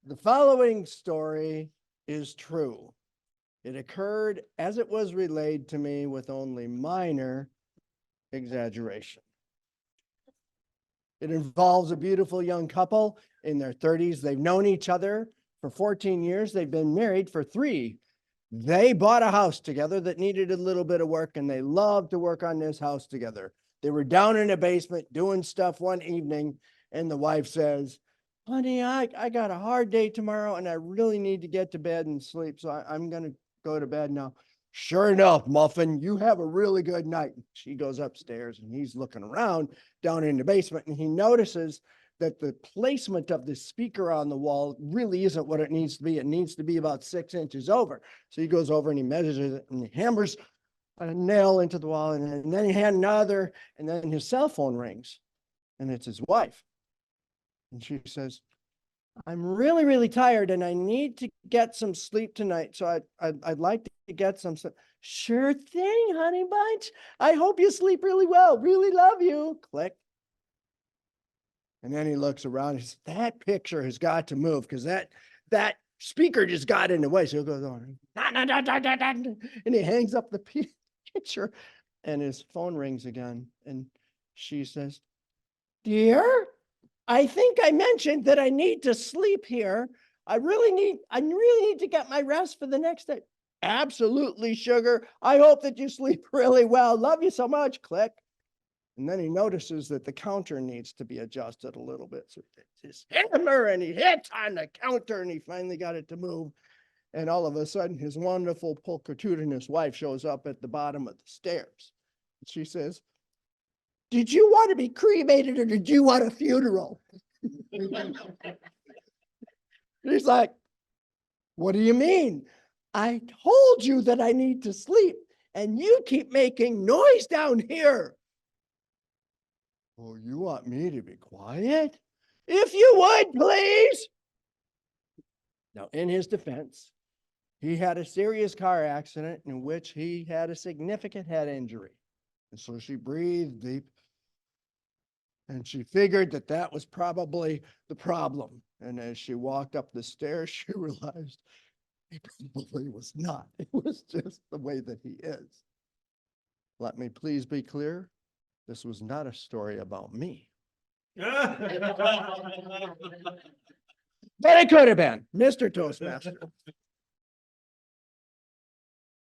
The following story is true. It occurred as it was relayed to me with only minor exaggeration. It involves a beautiful young couple in their 30s. They've known each other for 14 years. They've been married for 3. They bought a house together that needed a little bit of work, and they loved to work on this house together. They were down in the basement doing stuff one evening, and the wife says, honey, I got a hard day tomorrow, and I really need to get to bed and sleep, so I'm going to go to bed now. Sure enough, Muffin, you have a really good night. She goes upstairs, and he's looking around down in the basement, and he notices that the placement of the speaker on the wall really isn't what it needs to be. It needs to be about 6 inches over. So he goes over and he measures it and he hammers a nail into the wall, and then he had another, and then his cell phone rings, and it's his wife. And she says, I'm really, really tired and I need to get some sleep tonight. So I'd like to get some sleep. Sure thing, honey bunch. I hope you sleep really well. Really love you. Click. And then he looks around and says, that picture has got to move because that speaker just got in the way. So he goes on, and he hangs up the picture, and his phone rings again. And she says, dear, I think I mentioned that I need to sleep here. I really need to get my rest for the next day. Absolutely, sugar. I hope that you sleep really well. Love you so much. Click. And then he notices that the counter needs to be adjusted a little bit. So his hammer, and he hits on the counter, and he finally got it to move. And all of a sudden, his wonderful pulchritudinous wife shows up at the bottom of the stairs. She says, did you want to be cremated or did you want a funeral? He's like, what do you mean? I told you that I need to sleep and you keep making noise down here. Oh, you want me to be quiet? If you would, please. Now, in his defense, he had a serious car accident in which he had a significant head injury. And so she breathed deep, and she figured that that was probably the problem. And as she walked up the stairs, she realized it probably was not. It was just the way that he is. Let me please be clear. This was not a story about me. But it could have been, Mr. Toastmaster.